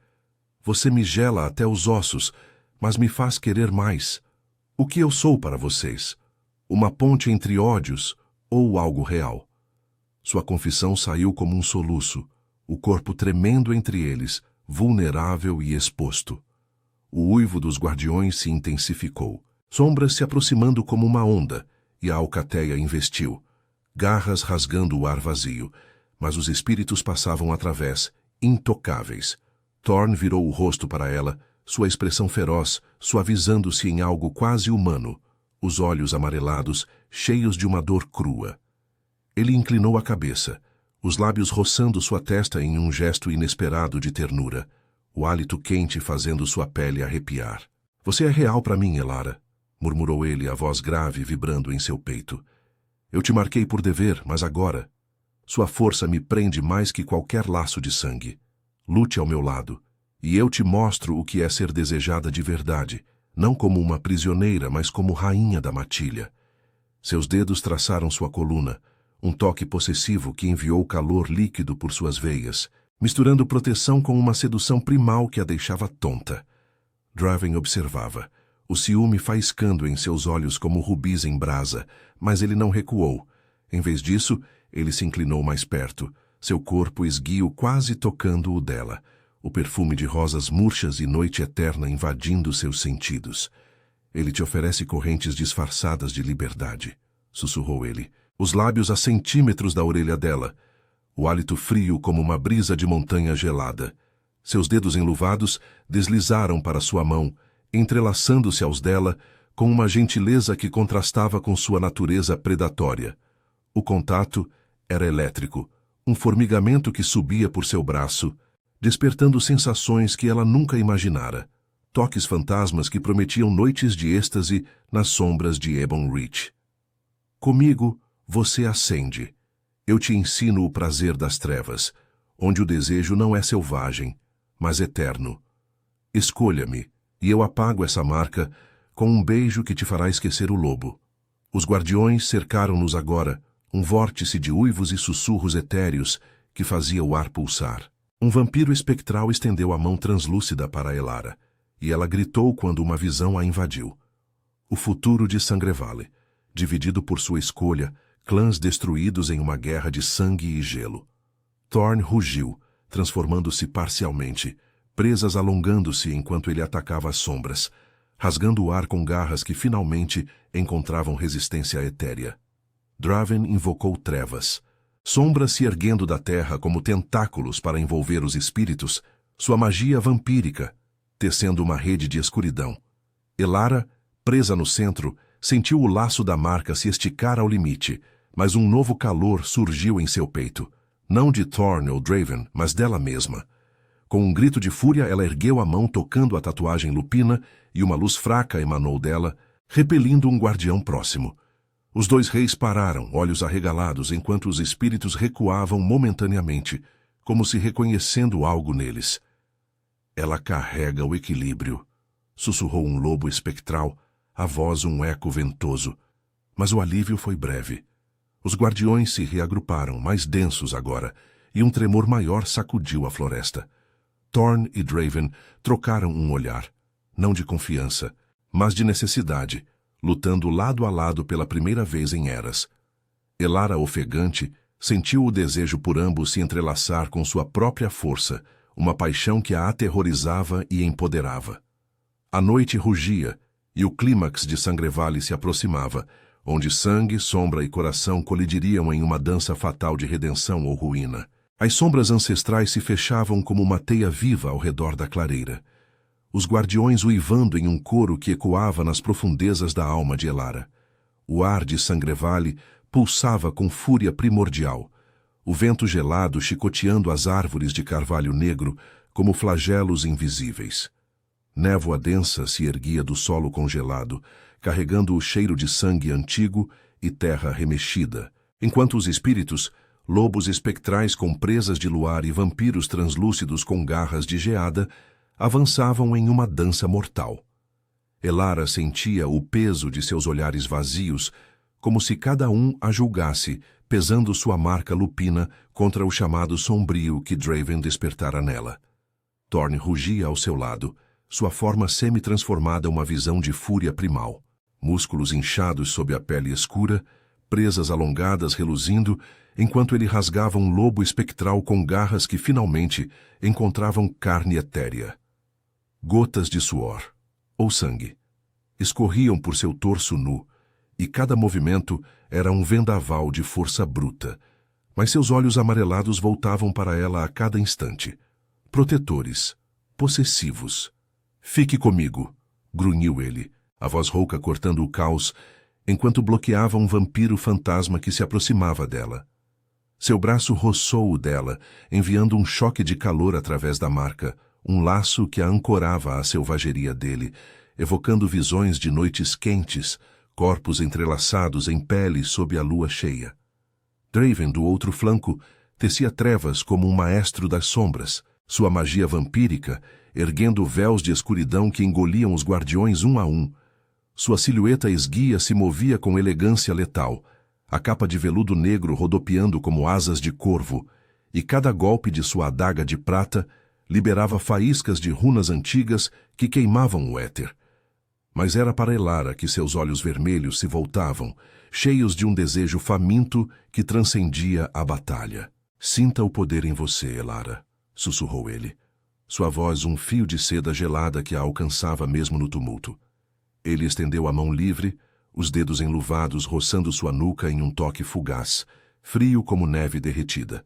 Você me gela até os ossos, mas me faz querer mais. O que eu sou para vocês? Uma ponte entre ódios ou algo real?" Sua confissão saiu como um soluço, o corpo tremendo entre eles, vulnerável e exposto. O uivo dos guardiões se intensificou, sombras se aproximando como uma onda, e a alcateia investiu, garras rasgando o ar vazio, mas os espíritos passavam através, intocáveis. Thorn virou o rosto para ela, sua expressão feroz, suavizando-se em algo quase humano, os olhos amarelados, cheios de uma dor crua. Ele inclinou a cabeça, os lábios roçando sua testa em um gesto inesperado de ternura, o hálito quente fazendo sua pele arrepiar. "Você é real para mim, Elara", murmurou ele, a voz grave vibrando em seu peito. "Eu te marquei por dever, mas agora... Sua força me prende mais que qualquer laço de sangue. Lute ao meu lado, e eu te mostro o que é ser desejada de verdade, não como uma prisioneira, mas como rainha da matilha." Seus dedos traçaram sua coluna, um toque possessivo que enviou calor líquido por suas veias, misturando proteção com uma sedução primal que a deixava tonta. Draven observava, o ciúme faiscando em seus olhos como rubis em brasa, mas ele não recuou. Em vez disso, ele se inclinou mais perto, seu corpo esguio quase tocando o dela, o perfume de rosas murchas e noite eterna invadindo seus sentidos. "Ele te oferece correntes disfarçadas de liberdade", sussurrou ele, os lábios a centímetros da orelha dela, o hálito frio como uma brisa de montanha gelada. Seus dedos enluvados deslizaram para sua mão, entrelaçando-se aos dela com uma gentileza que contrastava com sua natureza predatória. O contato era elétrico, um formigamento que subia por seu braço, despertando sensações que ela nunca imaginara, toques fantasmas que prometiam noites de êxtase nas sombras de Ebon Reach. "Comigo, você acende, Eu te ensino o prazer das trevas, onde o desejo não é selvagem, mas eterno. Escolha-me, e eu apago essa marca com um beijo que te fará esquecer o lobo. Os guardiões cercaram-nos agora, um vórtice de uivos e sussurros etéreos que fazia o ar pulsar. Um vampiro espectral estendeu a mão translúcida para Elara, e ela gritou quando uma visão a invadiu. O futuro de Sangrevale, dividido por sua escolha, clãs destruídos em uma guerra de sangue e gelo. Thorn rugiu, transformando-se parcialmente, presas alongando-se enquanto ele atacava as sombras, rasgando o ar com garras que finalmente encontravam resistência etérea. Draven invocou trevas. Sombras se erguendo da terra como tentáculos para envolver os espíritos, sua magia vampírica, tecendo uma rede de escuridão. Elara, presa no centro, sentiu o laço da marca se esticar ao limite, mas um novo calor surgiu em seu peito, não de Thorn ou Draven, mas dela mesma. Com um grito de fúria, ela ergueu a mão tocando a tatuagem lupina e uma luz fraca emanou dela, repelindo um guardião próximo. Os dois reis pararam, olhos arregalados, enquanto os espíritos recuavam momentaneamente, como se reconhecendo algo neles. Ela carrega o equilíbrio, sussurrou um lobo espectral, a voz um eco ventoso. Mas o alívio foi breve. Os guardiões se reagruparam, mais densos agora, e um tremor maior sacudiu a floresta. Thorn e Draven trocaram um olhar, não de confiança, mas de necessidade, lutando lado a lado pela primeira vez em eras. Elara, ofegante, sentiu o desejo por ambos se entrelaçar com sua própria força, uma paixão que a aterrorizava e empoderava. A noite rugia, e o clímax de Sangrevale se aproximava, onde sangue, sombra e coração colidiriam em uma dança fatal de redenção ou ruína. As sombras ancestrais se fechavam como uma teia viva ao redor da clareira. Os guardiões uivando em um coro que ecoava nas profundezas da alma de Elara. O ar de Sangrevale pulsava com fúria primordial, o vento gelado chicoteando as árvores de carvalho negro como flagelos invisíveis. Névoa densa se erguia do solo congelado, carregando o cheiro de sangue antigo e terra remexida, enquanto os espíritos, lobos espectrais com presas de luar e vampiros translúcidos com garras de geada, avançavam em uma dança mortal. Elara sentia o peso de seus olhares vazios, como se cada um a julgasse, pesando sua marca lupina contra o chamado sombrio que Draven despertara nela. Thorn rugia ao seu lado, sua forma semi-transformada uma visão de fúria primal. Músculos inchados sob a pele escura, presas alongadas reluzindo, enquanto ele rasgava um lobo espectral com garras que finalmente encontravam carne etérea. Gotas de suor, ou sangue, escorriam por seu torso nu, e cada movimento era um vendaval de força bruta, mas seus olhos amarelados voltavam para ela a cada instante. Protetores, possessivos. Fique comigo, grunhiu ele, a voz rouca cortando o caos, enquanto bloqueava um vampiro fantasma que se aproximava dela. Seu braço roçou o dela, enviando um choque de calor através da marca, um laço que a ancorava à selvageria dele, evocando visões de noites quentes, corpos entrelaçados em pele sob a lua cheia. Draven, do outro flanco, tecia trevas como um maestro das sombras, sua magia vampírica, erguendo véus de escuridão que engoliam os guardiões um a um. Sua silhueta esguia se movia com elegância letal, a capa de veludo negro rodopiando como asas de corvo, e cada golpe de sua adaga de prata liberava faíscas de runas antigas que queimavam o éter. Mas era para Elara que seus olhos vermelhos se voltavam, cheios de um desejo faminto que transcendia a batalha. Sinta o poder em você, Elara, sussurrou ele. Sua voz um fio de seda gelada que a alcançava mesmo no tumulto. Ele estendeu a mão livre, os dedos enluvados roçando sua nuca em um toque fugaz, frio como neve derretida,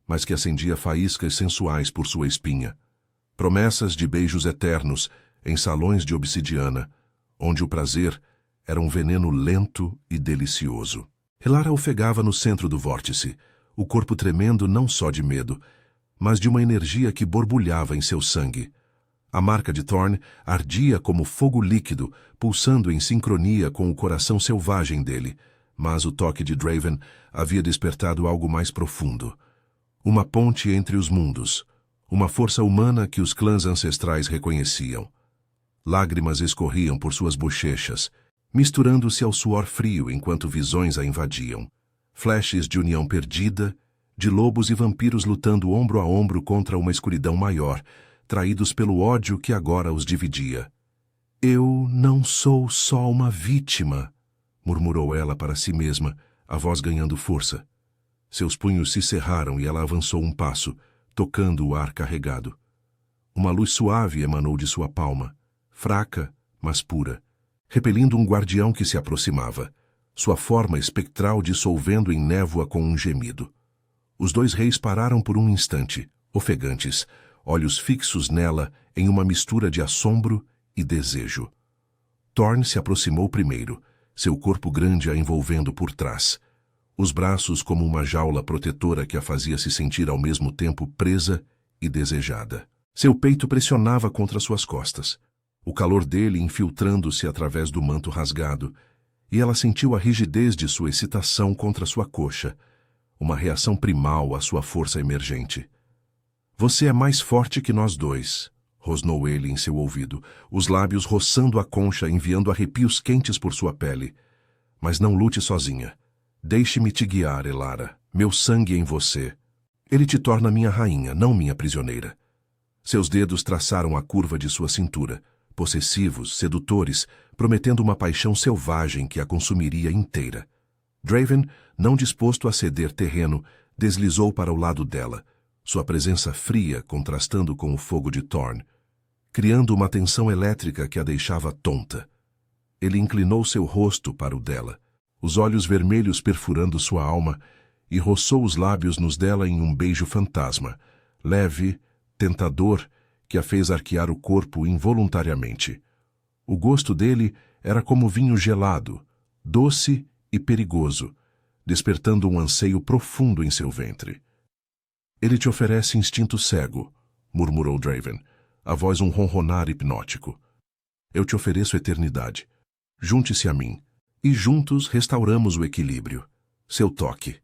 mas que acendia faíscas sensuais por sua espinha. Promessas de beijos eternos em salões de obsidiana, onde o prazer era um veneno lento e delicioso. Elara ofegava no centro do vórtice, o corpo tremendo não só de medo, mas de uma energia que borbulhava em seu sangue. A marca de Thorn ardia como fogo líquido, pulsando em sincronia com o coração selvagem dele, mas o toque de Draven havia despertado algo mais profundo. Uma ponte entre os mundos, uma força humana que os clãs ancestrais reconheciam. Lágrimas escorriam por suas bochechas, misturando-se ao suor frio enquanto visões a invadiam. Flashes de união perdida, de lobos e vampiros lutando ombro a ombro contra uma escuridão maior, traídos pelo ódio que agora os dividia. Eu não sou só uma vítima, murmurou ela para si mesma, a voz ganhando força. Seus punhos se cerraram e ela avançou um passo, tocando o ar carregado. Uma luz suave emanou de sua palma, fraca, mas pura, repelindo um guardião que se aproximava, sua forma espectral dissolvendo em névoa com um gemido. Os dois reis pararam por um instante, ofegantes, olhos fixos nela em uma mistura de assombro e desejo. Thorn se aproximou primeiro, seu corpo grande a envolvendo por trás, os braços como uma jaula protetora que a fazia se sentir ao mesmo tempo presa e desejada. Seu peito pressionava contra suas costas, o calor dele infiltrando-se através do manto rasgado, e ela sentiu a rigidez de sua excitação contra sua coxa, uma reação primal à sua força emergente. Você é mais forte que nós dois, rosnou ele em seu ouvido, os lábios roçando a concha, enviando arrepios quentes por sua pele. Mas não lute sozinha. Deixe-me te guiar, Elara. Meu sangue em você. Ele te torna minha rainha, não minha prisioneira. Seus dedos traçaram a curva de sua cintura, possessivos, sedutores, prometendo uma paixão selvagem que a consumiria inteira. Draven, não disposto a ceder terreno, deslizou para o lado dela, sua presença fria contrastando com o fogo de Thorn, criando uma tensão elétrica que a deixava tonta. Ele inclinou seu rosto para o dela, os olhos vermelhos perfurando sua alma, e roçou os lábios nos dela em um beijo fantasma, leve, tentador, que a fez arquear o corpo involuntariamente. O gosto dele era como vinho gelado, doce e perigoso, despertando um anseio profundo em seu ventre. Ele te oferece instinto cego, murmurou Draven, a voz um ronronar hipnótico. Eu te ofereço eternidade. Junte-se a mim, e juntos restauramos o equilíbrio. Seu toque.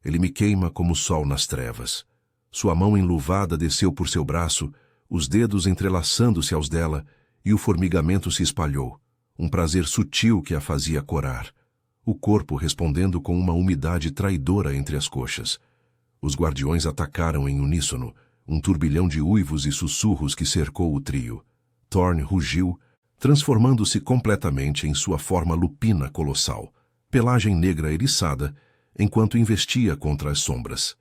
Ele me queima como o sol nas trevas. Sua mão enluvada desceu por seu braço, os dedos entrelaçando-se aos dela, e o formigamento se espalhou, um prazer sutil que a fazia corar. O corpo respondendo com uma umidade traidora entre as coxas. Os guardiões atacaram em uníssono, um turbilhão de uivos e sussurros que cercou o trio. Thorn rugiu, transformando-se completamente em sua forma lupina colossal, pelagem negra eriçada, enquanto investia contra as sombras.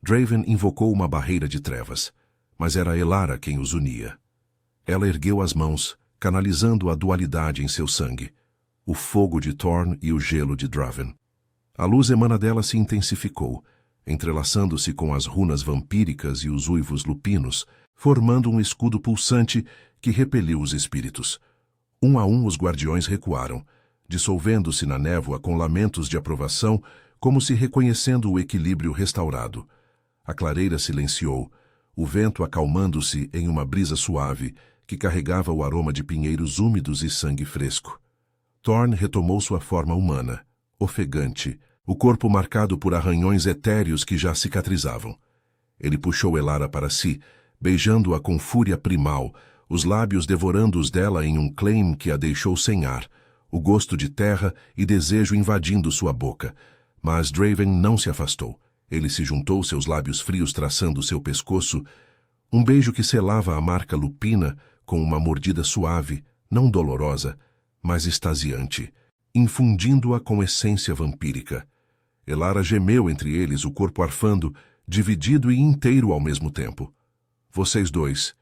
Draven invocou uma barreira de trevas, mas era Elara quem os unia. Ela ergueu as mãos, canalizando a dualidade em seu sangue, o fogo de Thorn e o gelo de Draven. A luz emana dela se intensificou, entrelaçando-se com as runas vampíricas e os uivos lupinos, formando um escudo pulsante que repeliu os espíritos. Um a um os guardiões recuaram, dissolvendo-se na névoa com lamentos de aprovação, como se reconhecendo o equilíbrio restaurado. A clareira silenciou, o vento acalmando-se em uma brisa suave que carregava o aroma de pinheiros úmidos e sangue fresco. Thorn retomou sua forma humana, ofegante, o corpo marcado por arranhões etéreos que já cicatrizavam. Ele puxou Elara para si, beijando-a com fúria primal, os lábios devorando-os dela em um claim que a deixou sem ar, o gosto de terra e desejo invadindo sua boca. Mas Draven não se afastou. Ele se juntou, seus lábios frios traçando seu pescoço, um beijo que selava a marca lupina com uma mordida suave, não dolorosa, mas extasiante, infundindo-a com essência vampírica. Elara gemeu entre eles, o corpo arfando, dividido e inteiro ao mesmo tempo. Vocês dois.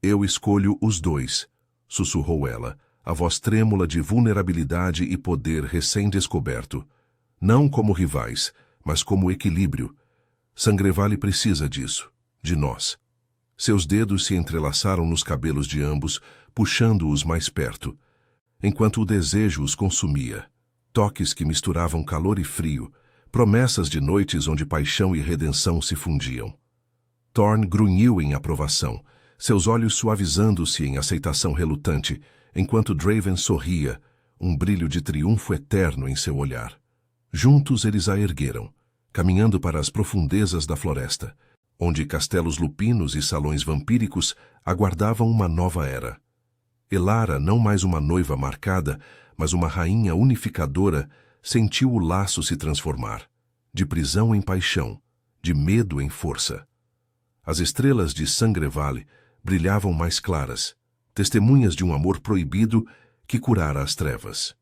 Eu escolho os dois, sussurrou ela, a voz trêmula de vulnerabilidade e poder recém-descoberto. Não como rivais, mas como equilíbrio. Sangrevale precisa disso, de nós. Seus dedos se entrelaçaram nos cabelos de ambos, puxando-os mais perto, enquanto o desejo os consumia. Toques que misturavam calor e frio, promessas de noites onde paixão e redenção se fundiam. Thorn grunhiu em aprovação, seus olhos suavizando-se em aceitação relutante, enquanto Draven sorria, um brilho de triunfo eterno em seu olhar. Juntos eles a ergueram, caminhando para as profundezas da floresta, onde castelos lupinos e salões vampíricos aguardavam uma nova era. Elara, não mais uma noiva marcada, mas uma rainha unificadora, sentiu o laço se transformar, de prisão em paixão, de medo em força. As estrelas de Sangrevale brilhavam mais claras, testemunhas de um amor proibido que curara as trevas.